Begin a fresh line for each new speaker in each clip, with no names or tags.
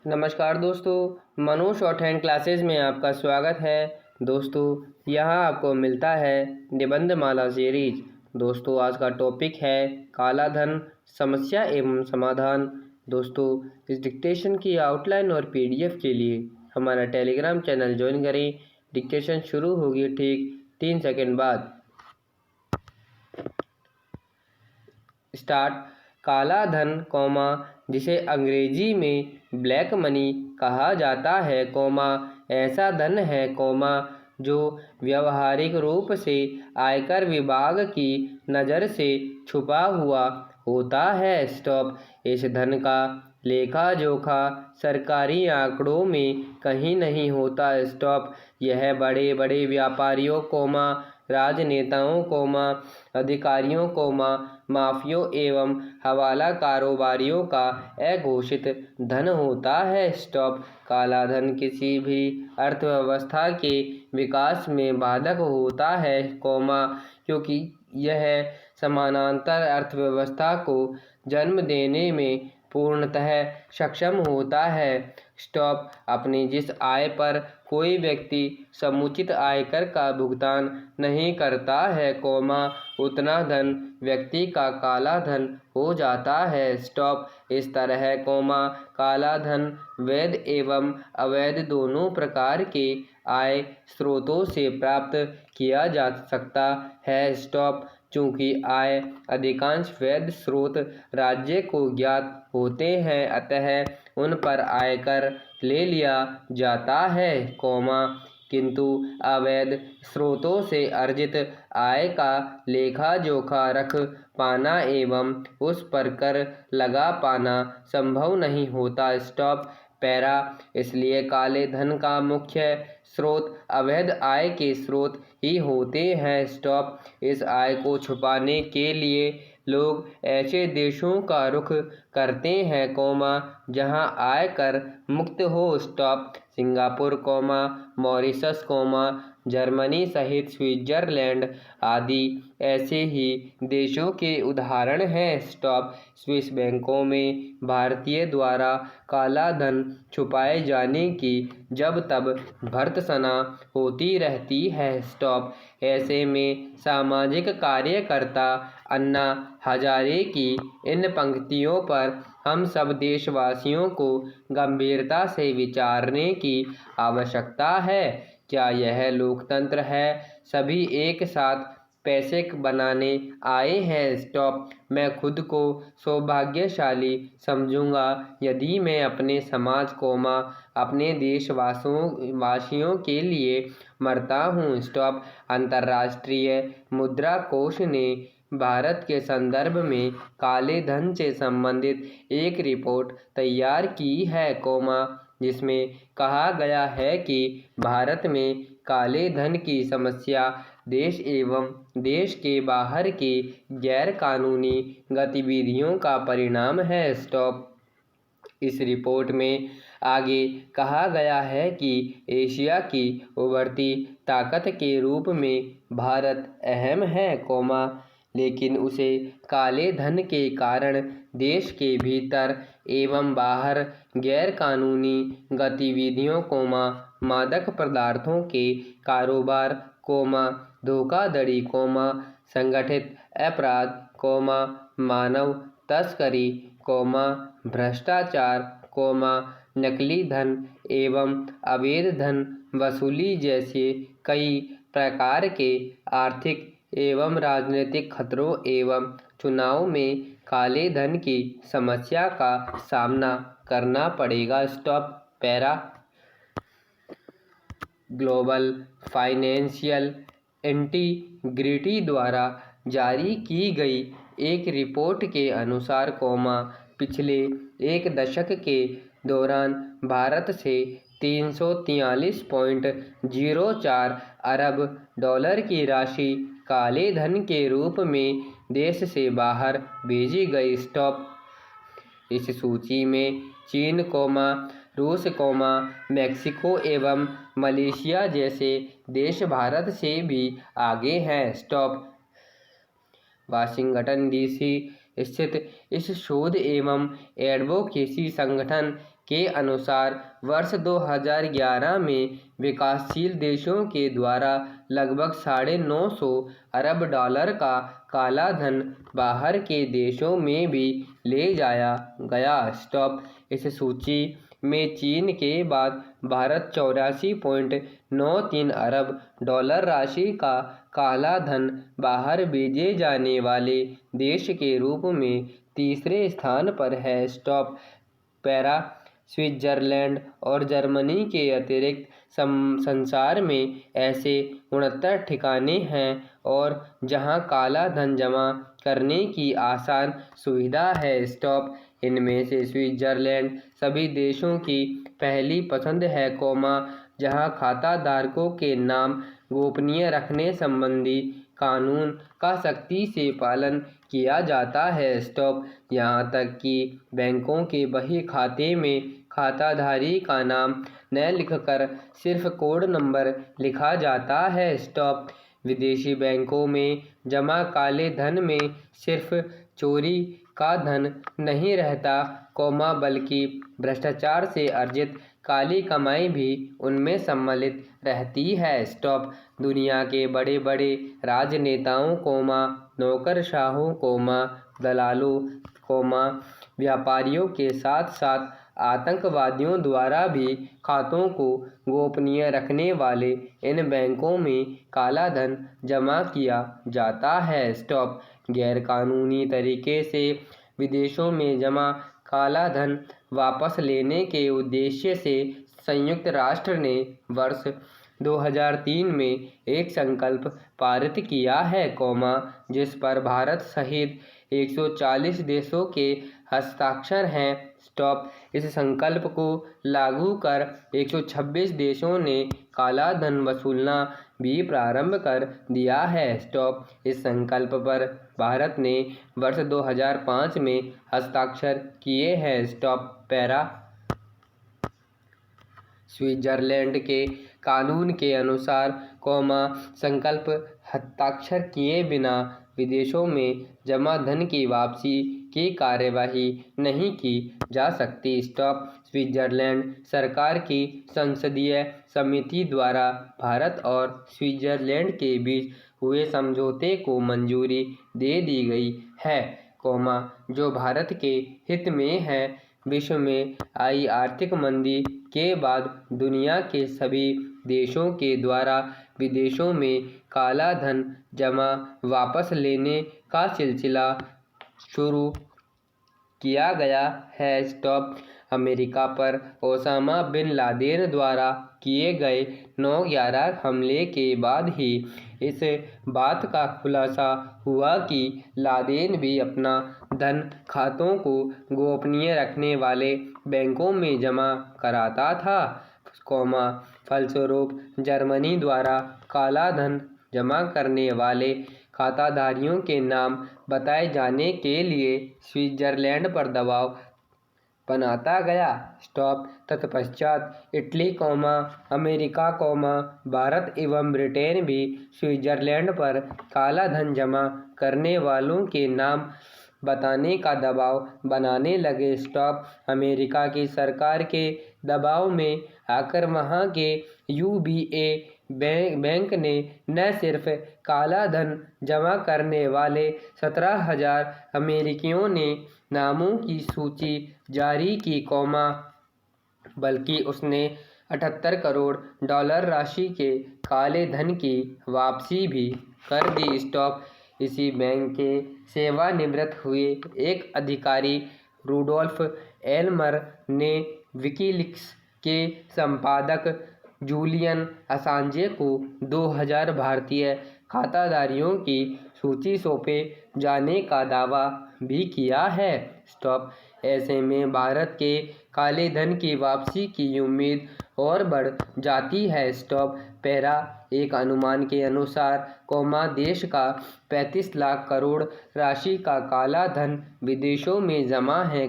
नमस्कार दोस्तों, Manu short hand classes में आपका स्वागत है। दोस्तों, यहाँ आपको मिलता है निबंधमाला सीरीज। दोस्तों, आज का टॉपिक है काला धन, समस्या एवं समाधान। दोस्तों, इस डिक्टेशन की आउटलाइन और पीडीएफ के लिए हमारा टेलीग्राम चैनल ज्वाइन करें। डिक्टेशन शुरू होगी ठीक 3 सेकंड बाद। स्टार्ट। काला धन, जिसे अंग्रेजी में ब्लैक मनी कहा जाता है, ऐसा धन है, जो व्यावहारिक रूप से आयकर विभाग की नज़र से छुपा हुआ होता है। स्टॉप। इस धन का लेखा जोखा सरकारी आंकड़ों में कहीं नहीं होता। स्टॉप। यह बड़े बड़े व्यापारियों, राजनेताओं, अधिकारियों, माफियों एवं हवाला कारोबारियों का अघोषित धन होता है। स्टॉप। काला धन किसी भी अर्थव्यवस्था के विकास में बाधक होता है, क्योंकि यह समानांतर अर्थव्यवस्था को जन्म देने में पूर्णतः सक्षम होता है। स्टॉप। अपनी जिस आय पर कोई व्यक्ति समुचित आयकर का भुगतान नहीं करता है, उतना धन व्यक्ति का काला धन हो जाता है। स्टॉप। इस तरह, काला धन वैध एवं अवैध दोनों प्रकार के आय स्रोतों से प्राप्त किया जा सकता है। स्टॉप। चूँकि आय अधिकांश वैध स्रोत राज्य को ज्ञात होते हैं, अतः उन पर आयकर ले लिया जाता है, किंतु अवैध स्रोतों से अर्जित आय का लेखा जोखा रख पाना एवं उस पर कर लगा पाना संभव नहीं होता। स्टॉप। पैरा। इसलिए काले धन का मुख्य स्रोत अवैध आय के स्रोत ही होते हैं। स्टॉप। इस आय को छुपाने के लिए लोग ऐसे देशों का रुख करते हैं, जहां आय कर मुक्त हो। स्टॉप। सिंगापुर, मॉरिशस, जर्मनी सहित स्विट्जरलैंड आदि ऐसे ही देशों के उदाहरण हैं। स्टॉप। स्विस बैंकों में भारतीय द्वारा काला धन छुपाए जाने की जब तब भर्त्सना होती रहती है। स्टॉप। ऐसे में सामाजिक कार्यकर्ता अन्ना हजारे की इन पंक्तियों पर हम सब देशवासियों को गंभीरता से विचारने की आवश्यकता है। क्या यह लोकतंत्र है? सभी एक साथ पैसे बनाने आए हैं। स्टॉप। मैं खुद को सौभाग्यशाली समझूंगा यदि मैं अपने समाज, अपने देशवासियों के लिए मरता हूँ। स्टॉप। अंतर्राष्ट्रीय मुद्रा कोष ने भारत के संदर्भ में काले धन से संबंधित एक रिपोर्ट तैयार की है, जिसमें कहा गया है कि भारत में काले धन की समस्या देश एवं देश के बाहर की गैर कानूनी गतिविधियों का परिणाम है। स्टॉप। इस रिपोर्ट में आगे कहा गया है कि एशिया की उभरती ताकत के रूप में भारत अहम है, लेकिन उसे काले धन के कारण देश के भीतर एवं बाहर गैर कानूनी गतिविधियों, मादक पदार्थों के कारोबार, धोखाधड़ी, संगठित अपराध, मानव तस्करी, भ्रष्टाचार, नकली धन एवं अवैध धन वसूली जैसे कई प्रकार के आर्थिक एवं राजनीतिक खतरों एवं चुनाव में काले धन की समस्या का सामना करना पड़ेगा। Stop. Para. Global financial integrity द्वारा जारी की गई एक रिपोर्ट के अनुसार, पिछले एक दशक के दौरान भारत से 343.04 अरब डॉलर की राशि काले धन के रूप में देश से बाहर भेजी गई। स्टॉप। इस सूची में चीन, रूस, मेक्सिको एवं मलेशिया जैसे देश भारत से भी आगे हैं। स्टॉप। वाशिंगटन डीसी स्थित इस शोध एवं एडवोकेसी संगठन के अनुसार वर्ष 2011 में विकासशील देशों के द्वारा लगभग $950 अरब का काला धन बाहर के देशों में भी ले जाया गया। स्टॉप। इस सूची में चीन के बाद भारत 84.93 अरब डॉलर राशि का काला धन बाहर भेजे जाने वाले देश के रूप में तीसरे स्थान पर है। स्टॉप। पैरा। स्विट्जरलैंड और जर्मनी के अतिरिक्त संसार में ऐसे 69 ठिकाने हैं और जहां काला धन जमा करने की आसान सुविधा है। स्टॉप। इनमें से स्विट्जरलैंड सभी देशों की पहली पसंद है, जहां खाता धारकों के नाम गोपनीय रखने संबंधी कानून का सख्ती से पालन किया जाता है। स्टॉप। यहाँ तक कि बैंकों के बही खाते में खाताधारी का नाम न लिखकर सिर्फ कोड नंबर लिखा जाता है। स्टॉप। विदेशी बैंकों में जमा काले धन में सिर्फ चोरी का धन नहीं रहता, बल्कि भ्रष्टाचार से अर्जित काली कमाई भी उनमें सम्मिलित रहती है। स्टॉप। दुनिया के बड़े बड़े राजनेताओं, नौकरशाहों, दलालों, व्यापारियों के साथ साथ आतंकवादियों द्वारा भी खातों को गोपनीय रखने वाले इन बैंकों में काला धन जमा किया जाता है। स्टॉप। गैरकानूनी तरीके से विदेशों में जमा काला धन वापस लेने के उद्देश्य से संयुक्त राष्ट्र ने वर्ष 2003 में एक संकल्प पारित किया है, जिस पर भारत सहित 140 देशों के हस्ताक्षर हैं। स्टॉप। इस संकल्प को लागू कर 126 देशों ने काला धन वसूलना भी प्रारंभ कर दिया है। स्टॉप। इस संकल्प पर भारत ने वर्ष 2005 में हस्ताक्षर किए हैं। स्टॉप। पैरा। स्विट्जरलैंड के कानून के अनुसार, संकल्प हस्ताक्षर किए बिना विदेशों में जमा धन की वापसी की कार्यवाही नहीं की जा सकती। स्टॉप। स्विट्जरलैंड सरकार की संसदीय समिति द्वारा भारत और स्विट्जरलैंड के बीच हुए समझौते को मंजूरी दे दी गई है, जो भारत के हित में है। विश्व में आई आर्थिक मंदी के बाद दुनिया के सभी देशों के द्वारा विदेशों में काला धन जमा वापस लेने का सिलसिला शुरू किया गया है। स्टॉप। अमेरिका पर ओसामा बिन लादेन द्वारा किए गए 9/11 हमले के बाद ही इस बात का खुलासा हुआ कि लादेन भी अपना धन खातों को गोपनीय रखने वाले बैंकों में जमा कराता था, फलस्वरूप जर्मनी द्वारा काला धन जमा करने वाले खाताधारियों के नाम बताए जाने के लिए स्विट्जरलैंड पर दबाव बनाता गया। स्टॉप। तत्पश्चात इटली, अमेरिका, भारत एवं ब्रिटेन भी स्विट्जरलैंड पर काला धन जमा करने वालों के नाम बताने का दबाव बनाने लगे। स्टॉप। अमेरिका की सरकार के दबाव में आकर वहां के UBA बैंक ने न सिर्फ काला धन जमा करने वाले 17,000 अमेरिकियों ने नामों की सूची जारी की, बल्कि उसने $78 करोड़ राशि के काले धन की वापसी भी कर दी। स्टॉप। इसी बैंक के सेवानिवृत्त हुए एक अधिकारी रुडोल्फ एल्मर ने विकीलीक्स के संपादक जूलियन असांजे को 2000 भारतीय खाताधारियों की सूची सौंपे जाने का दावा भी किया है। स्टॉप। ऐसे में भारत के काले धन की वापसी की उम्मीद और बढ़ जाती है। स्टॉप। पैरा। एक अनुमान के अनुसार, देश का 35 लाख करोड़ राशि का काला धन विदेशों में जमा है,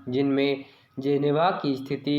जिनमें जेनेवा की स्थिति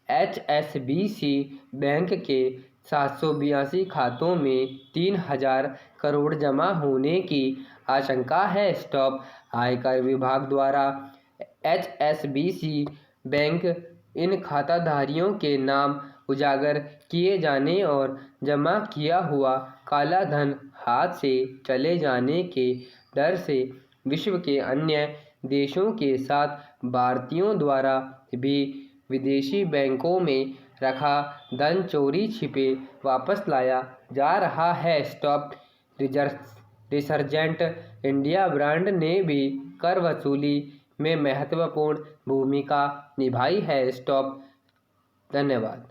HSBC बैंक के 782 खातों में 3,000 करोड़ जमा होने की आशंका है। स्टॉप। आयकर विभाग द्वारा HSBC बैंक इन खाताधारियों के नाम उजागर किए जाने और जमा किया हुआ काला धन हाथ से चले जाने के डर से विश्व के अन्य देशों के साथ भारतीयों द्वारा भी विदेशी बैंकों में रखा धन चोरी छिपे वापस लाया जा रहा है। स्टॉप रिसर्जेंट इंडिया ब्रांड ने भी कर वसूली में महत्वपूर्ण भूमिका निभाई है। धन्यवाद।